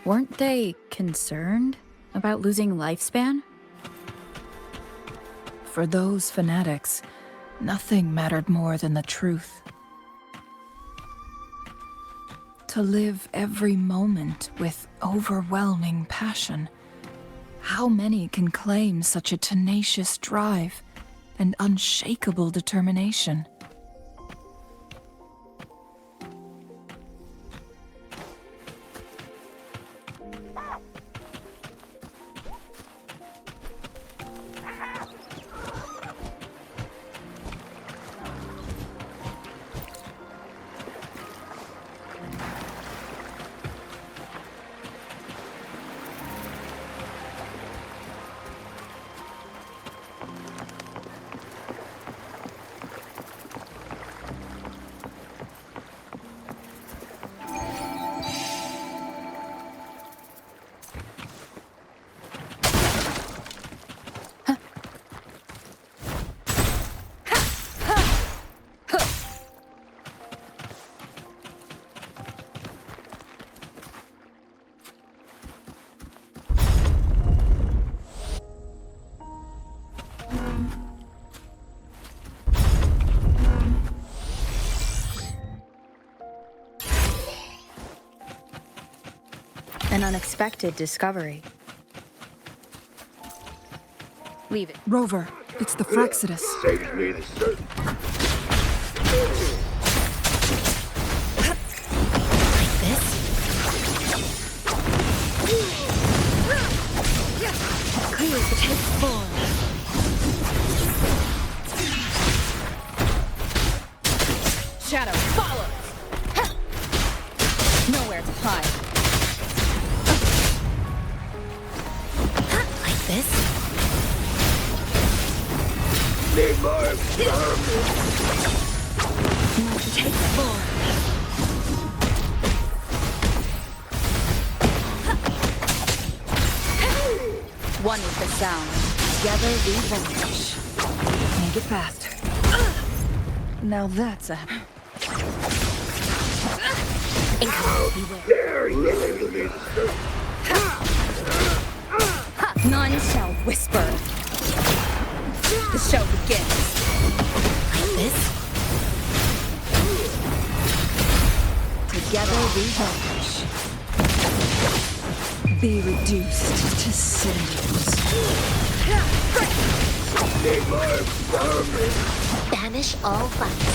Weren't they concerned about losing lifespan? For those fanatics, nothing mattered more than the truth. To live every moment with overwhelming passion. How many can claim such a tenacious drive and unshakable determination? An unexpected discovery. Leave it. Rover, it's the Frexidus. Saves me the certain. Like this? Clears the take forward. Shadow follows. Nowhere to hide. Like this? Need more Need to take forward. One with the sound. Together we vanish. Make it fast. Now that's a... There he is. None shall whisper. The show begins. Like this? Together we vanish. Be reduced to cinders. Need more Banish all fights.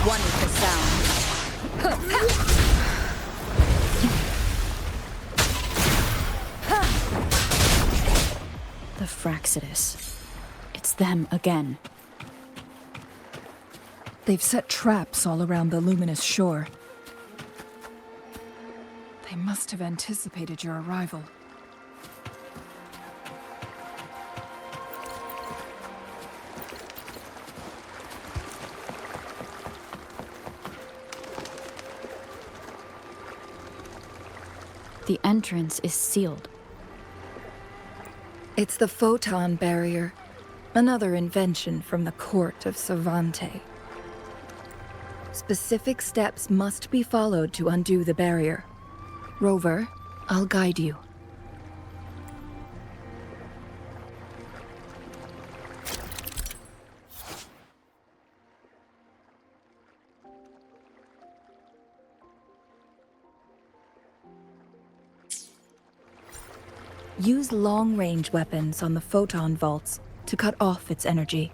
One with the sound. The Frexidus. It's them again. They've set traps all around the luminous shore. They must have anticipated your arrival. The entrance is sealed. It's the photon barrier, another invention from the court of Savante. Specific steps must be followed to undo the barrier. Rover, I'll guide you. Use long-range weapons on the photon vaults to cut off its energy.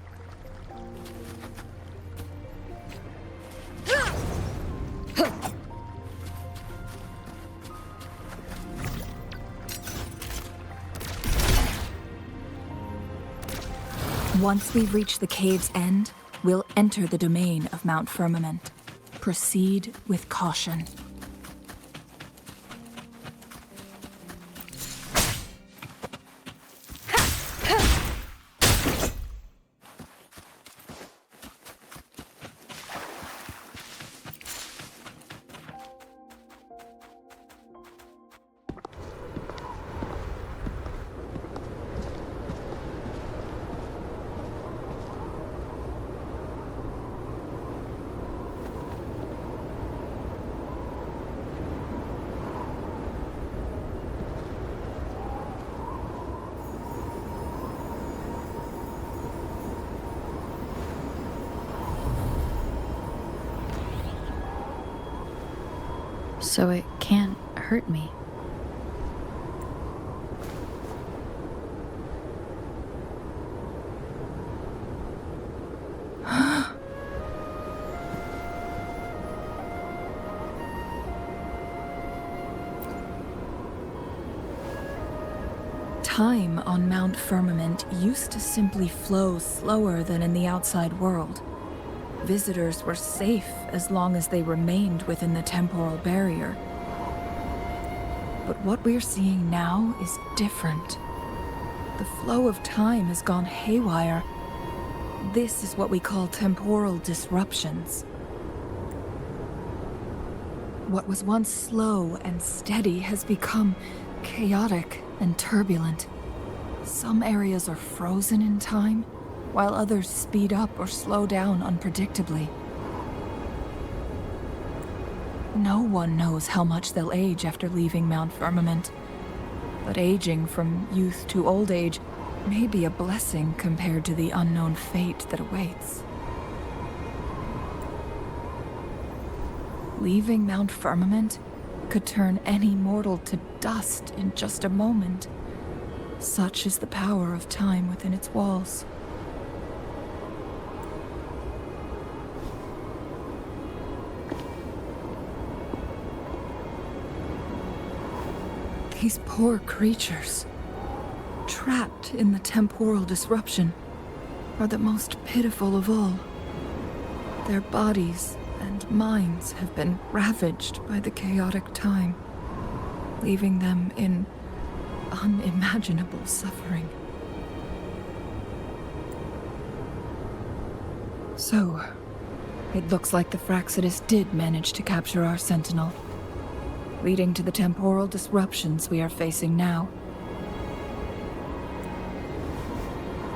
Once we've reached the cave's end, we'll enter the domain of Mount Firmament. Proceed with caution. So it can't hurt me. Time on Mount Firmament used to simply flow slower than in the outside world. Visitors were safe as long as they remained within the temporal barrier. But what we're seeing now is different. The flow of time has gone haywire. This is what we call temporal disruptions. What was once slow and steady has become chaotic and turbulent. Some areas are frozen in time, while others speed up or slow down unpredictably. No one knows how much they'll age after leaving Mount Firmament, but aging from youth to old age may be a blessing compared to the unknown fate that awaits. Leaving Mount Firmament could turn any mortal to dust in just a moment. Such is the power of time within its walls. These poor creatures, trapped in the temporal disruption, are the most pitiful of all. Their bodies and minds have been ravaged by the chaotic time, leaving them in unimaginable suffering. So, it looks like the Fraxidus did manage to capture our sentinel, leading to the temporal disruptions we are facing now.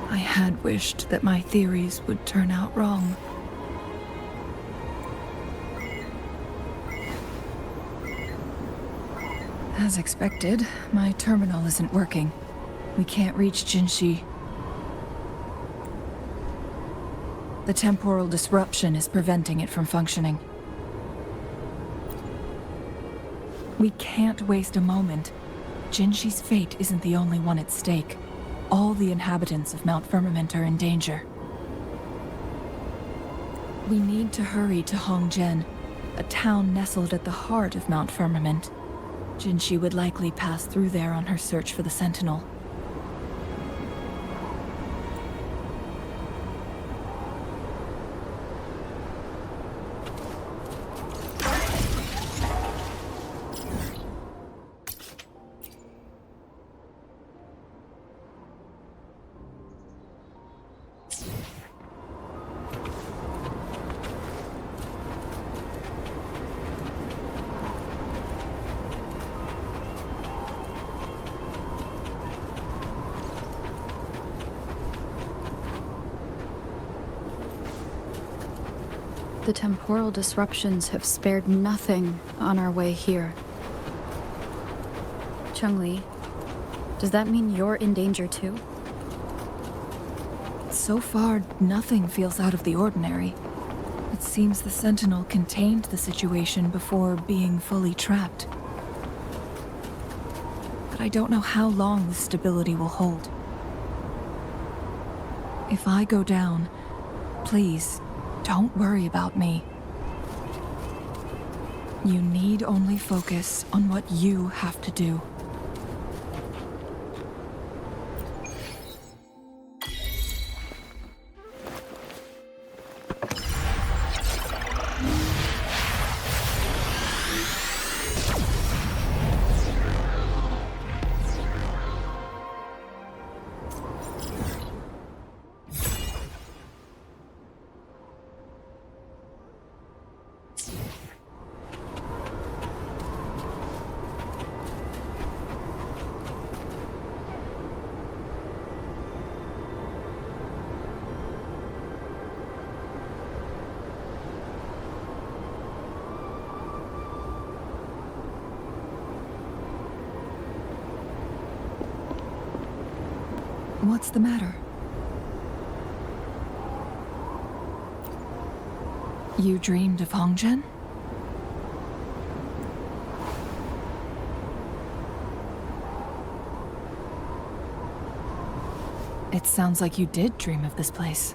I had wished that my theories would turn out wrong. As expected, my terminal isn't working. We can't reach Jinshi. The temporal disruption is preventing it from functioning. We can't waste a moment. Jinshi's fate isn't the only one at stake. All the inhabitants of Mount Firmament are in danger. We need to hurry to Hongjian, a town nestled at the heart of Mount Firmament. Jinshi would likely pass through there on her search for the Sentinel. The temporal disruptions have spared nothing on our way here. Chungli, does that mean you're in danger too? So far, nothing feels out of the ordinary. It seems the Sentinel contained the situation before being fully trapped. But I don't know how long this stability will hold. If I go down, please, don't worry about me. You need only focus on what you have to do. What's the matter? You dreamed of Hongjian? It sounds like you did dream of this place.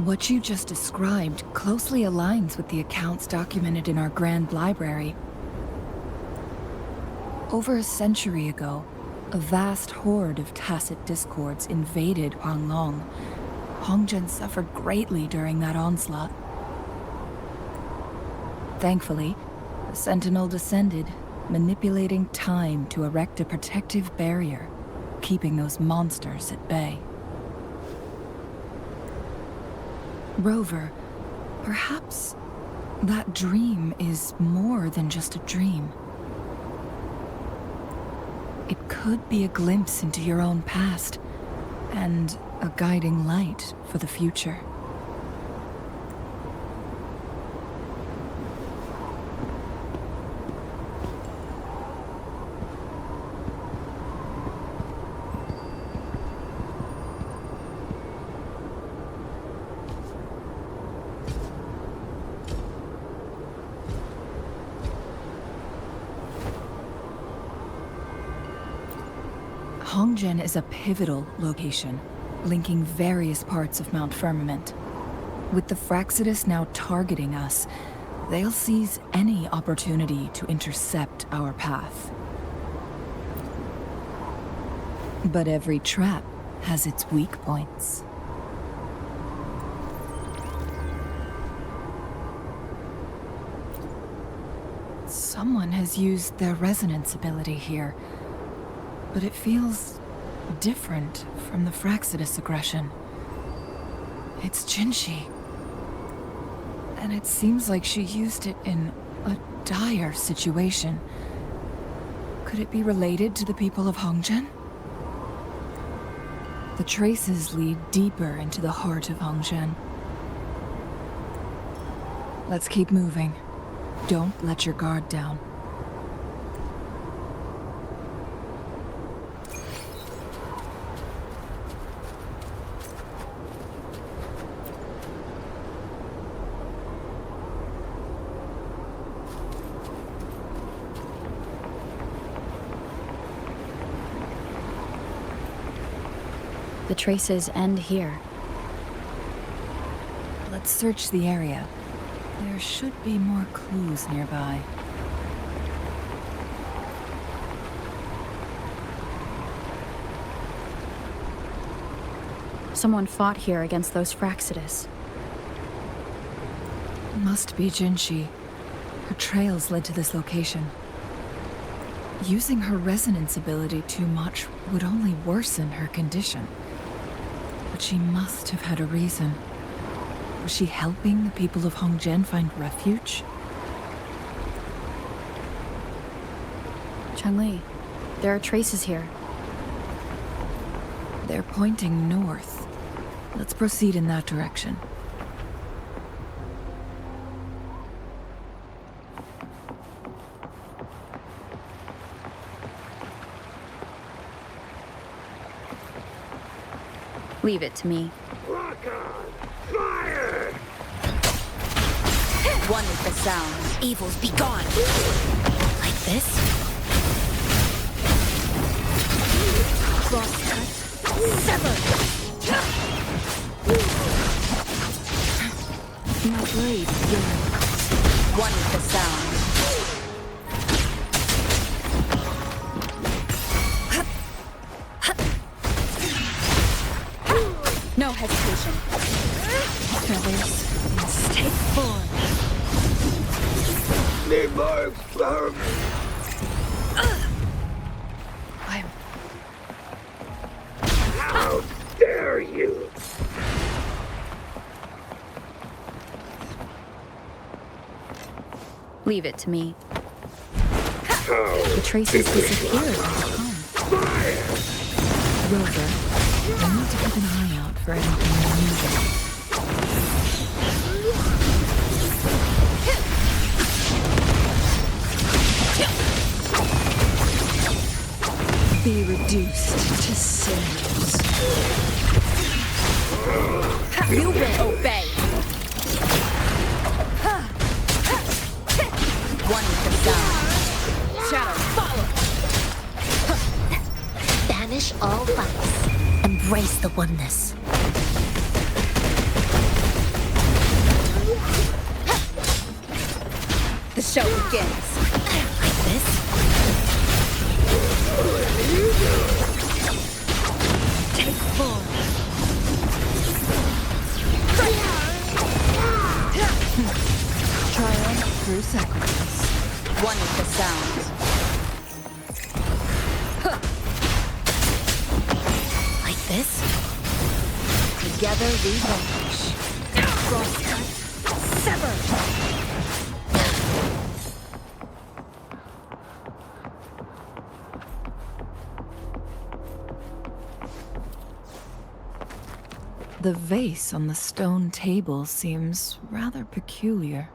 What you just described closely aligns with the accounts documented in our Grand Library. Over a century ago, a vast horde of tacit discords invaded Huanglong. Hongzhen suffered greatly during that onslaught. Thankfully, a sentinel descended, manipulating time to erect a protective barrier, keeping those monsters at bay. Rover, perhaps that dream is more than just a dream. It could be a glimpse into your own past, and a guiding light for the future. Hongzhen is a pivotal location, linking various parts of Mount Firmament. With the Fraxidus now targeting us, they'll seize any opportunity to intercept our path. But every trap has its weak points. Someone has used their resonance ability here, but it feels different from the Fraxidus aggression. It's Jinshi. And it seems like she used it in a dire situation. Could it be related to the people of Hongzhen? The traces lead deeper into the heart of Hongzhen. Let's keep moving. Don't let your guard down. The traces end here. Let's search the area. There should be more clues nearby. Someone fought here against those Fraxidus. Must be Jinshi. Her trails led to this location. Using her resonance ability too much would only worsen her condition. But she must have had a reason. Was she helping the people of Hongzhen find refuge? Chun-Li, there are traces here. They're pointing north. Let's proceed in that direction. Leave it to me. Rock on! Fire! One with the sound. Evils be gone. Like this? Crosscut. Sever! My blade, one with the sound. No hesitation. Feathers, take form. Need marks for me. How dare you! Leave it to me. How The traces disappeared into time. fire! Rover, I need to keep an eye out for anything unusual. Be reduced to cinders. You will obey. One with the sound. Shadow, follow. Banish all vice. Embrace the oneness. The show begins. Like this? Take form. Triumph through sacrifice. One with the sound. Like this? Together we vanquish. Crosscut. Sever! The vase on the stone table seems rather peculiar.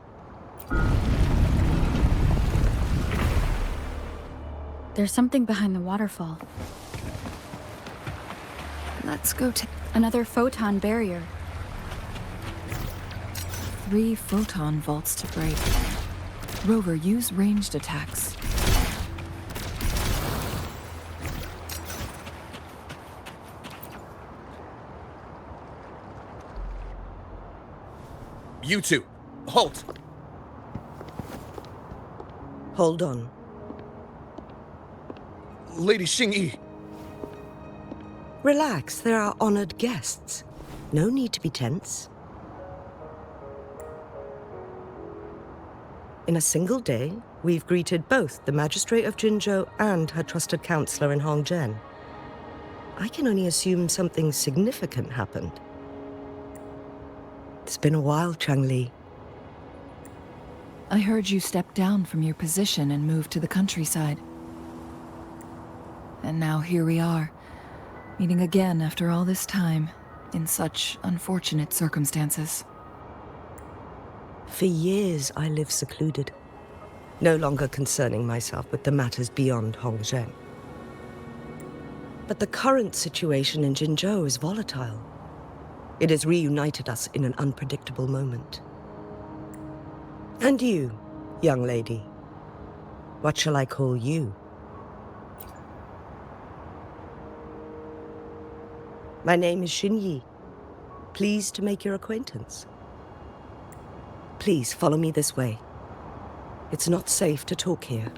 There's something behind the waterfall. Let's go to Another photon barrier. 3 photon vaults to break. Rover, use ranged attacks. You two, halt! Hold on. Lady Xingyi, Relax, they're our honored guests. No need to be tense. In a single day, we've greeted both the Magistrate of Jinzhou and her trusted counselor in Hongzhen. I can only assume something significant happened. It's been a while, Changli. I heard you stepped down from your position and moved to the countryside. And now here we are, meeting again after all this time, in such unfortunate circumstances. For years, I lived secluded, no longer concerning myself with the matters beyond Hongzhen. But the current situation in Jinzhou is volatile. It has reunited us in an unpredictable moment. And you, young lady, what shall I call you? My name is Xinyi. Pleased to make your acquaintance. Please follow me this way. It's not safe to talk here.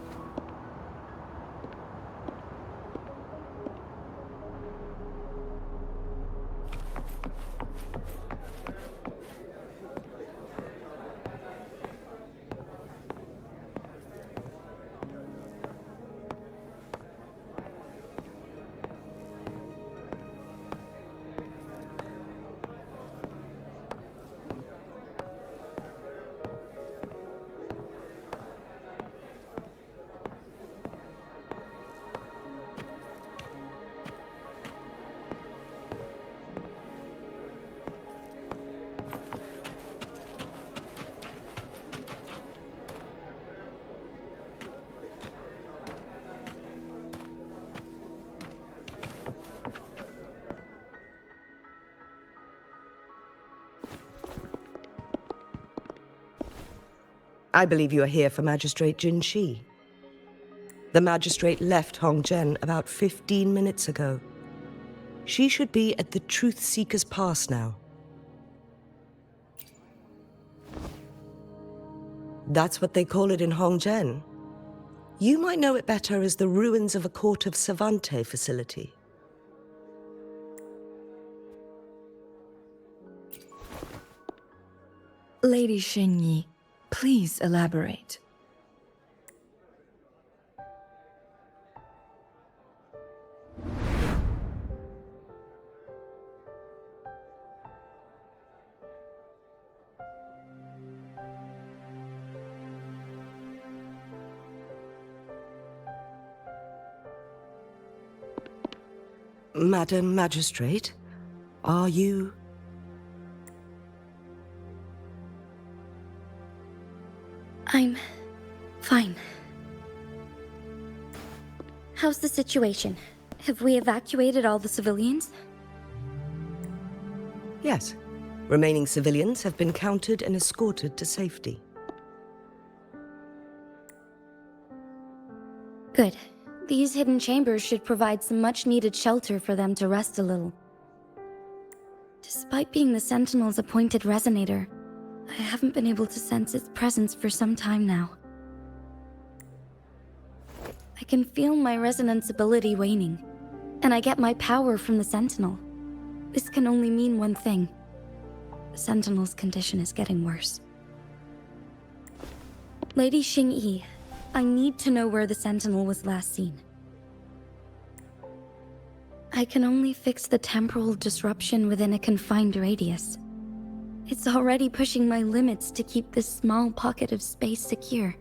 I believe you are here for Magistrate Jin Shi. The magistrate left Hongzhen about 15 minutes ago. She should be at the Truth Seeker's Pass now. That's what they call it in Hongzhen. You might know it better as the ruins of a Court of Savante facility. Lady Xingyi, please elaborate. Madam Magistrate, are you... I'm fine. How's the situation? Have we evacuated all the civilians? Yes, Remaining civilians have been counted and escorted to safety. Good. These hidden chambers should provide some much-needed shelter for them to rest a little. Despite being the Sentinel's appointed resonator, I haven't been able to sense its presence for some time now. I can feel my resonance ability waning, and I get my power from the Sentinel. This can only mean one thing. The Sentinel's condition is getting worse. Lady Xingyi, I need to know where the Sentinel was last seen. I can only fix the temporal disruption within a confined radius. It's already pushing my limits to keep this small pocket of space secure.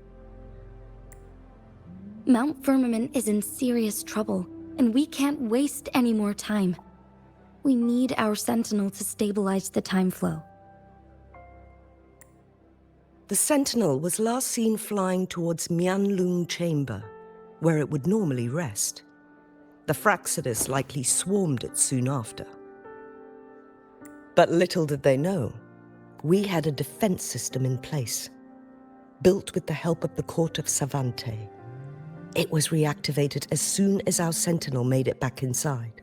Mount Firmament is in serious trouble, and we can't waste any more time. We need our Sentinel to stabilize the time flow. The Sentinel was last seen flying towards Mianlung Chamber, where it would normally rest. The Fraxidus likely swarmed it soon after. But little did they know, we had a defense system in place, built with the help of the court of Savante. It was reactivated as soon as our Sentinel made it back inside.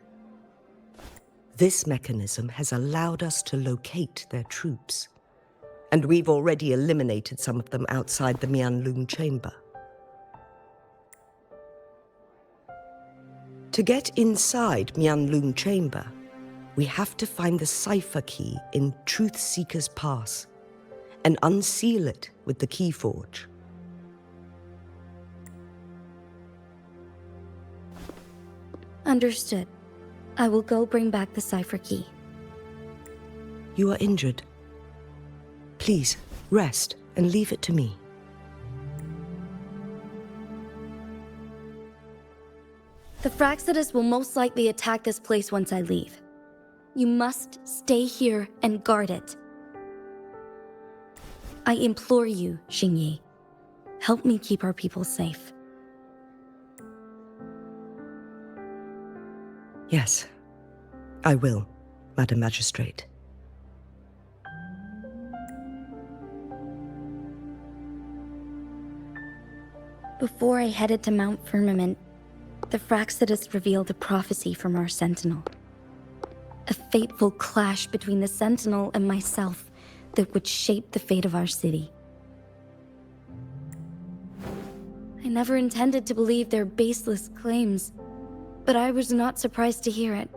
This mechanism has allowed us to locate their troops, and we've already eliminated some of them outside the Mianlung Chamber. To get inside Mianlung Chamber, we have to find the cipher key in Truth Seeker's Pass and unseal it with the Keyforge. Understood. I will go bring back the cipher key. You are injured. Please, rest and leave it to me. The Fraxidus will most likely attack this place once I leave. You must stay here and guard it. I implore you, Xingyi. Help me keep our people safe. Yes, I will, Madam Magistrate. Before I headed to Mount Firmament, the Fraxidus revealed a prophecy from our Sentinel. A fateful clash between the Sentinel and myself that would shape the fate of our city. I never intended to believe their baseless claims, but I was not surprised to hear it.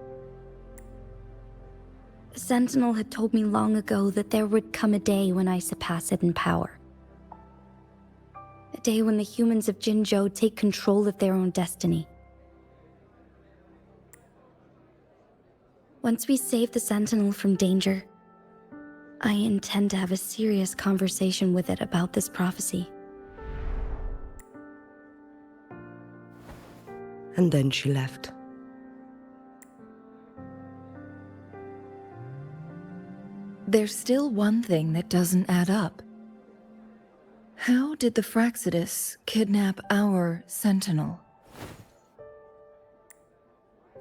The Sentinel had told me long ago that there would come a day when I surpass it in power. A day when the humans of Jinzhou take control of their own destiny. Once we save the Sentinel from danger, I intend to have a serious conversation with it about this prophecy. And then she left. There's still one thing that doesn't add up. How did the Fraxidus kidnap our Sentinel?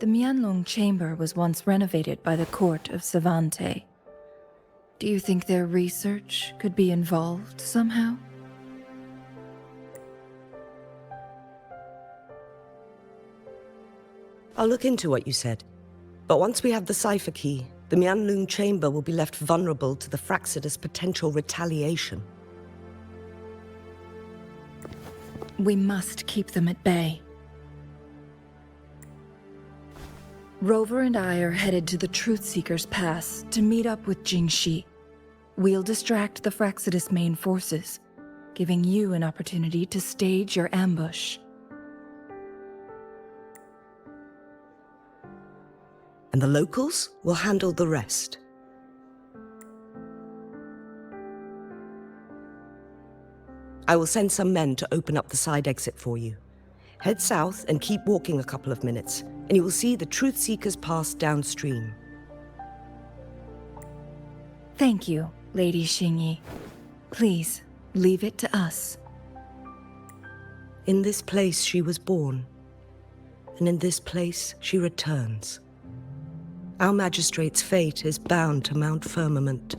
The Mianlong Chamber was once renovated by the court of Savante. Do you think their research could be involved somehow? I'll look into what you said. But once we have the cipher key, the Mianlung Chamber will be left vulnerable to the Fraxidus' potential retaliation. We must keep them at bay. Rover and I are headed to the Truth Seeker's Pass to meet up with Jingxi. We'll distract the Fraxidus' main forces, giving you an opportunity to stage your ambush. And the locals will handle the rest. I will send some men to open up the side exit for you. Head south and keep walking a couple of minutes, and you will see the Truth Seeker's Pass downstream. Thank you, Lady Xingyi. Please, leave it to us. In this place she was born, and in this place she returns. Our magistrate's fate is bound to Mount Firmament.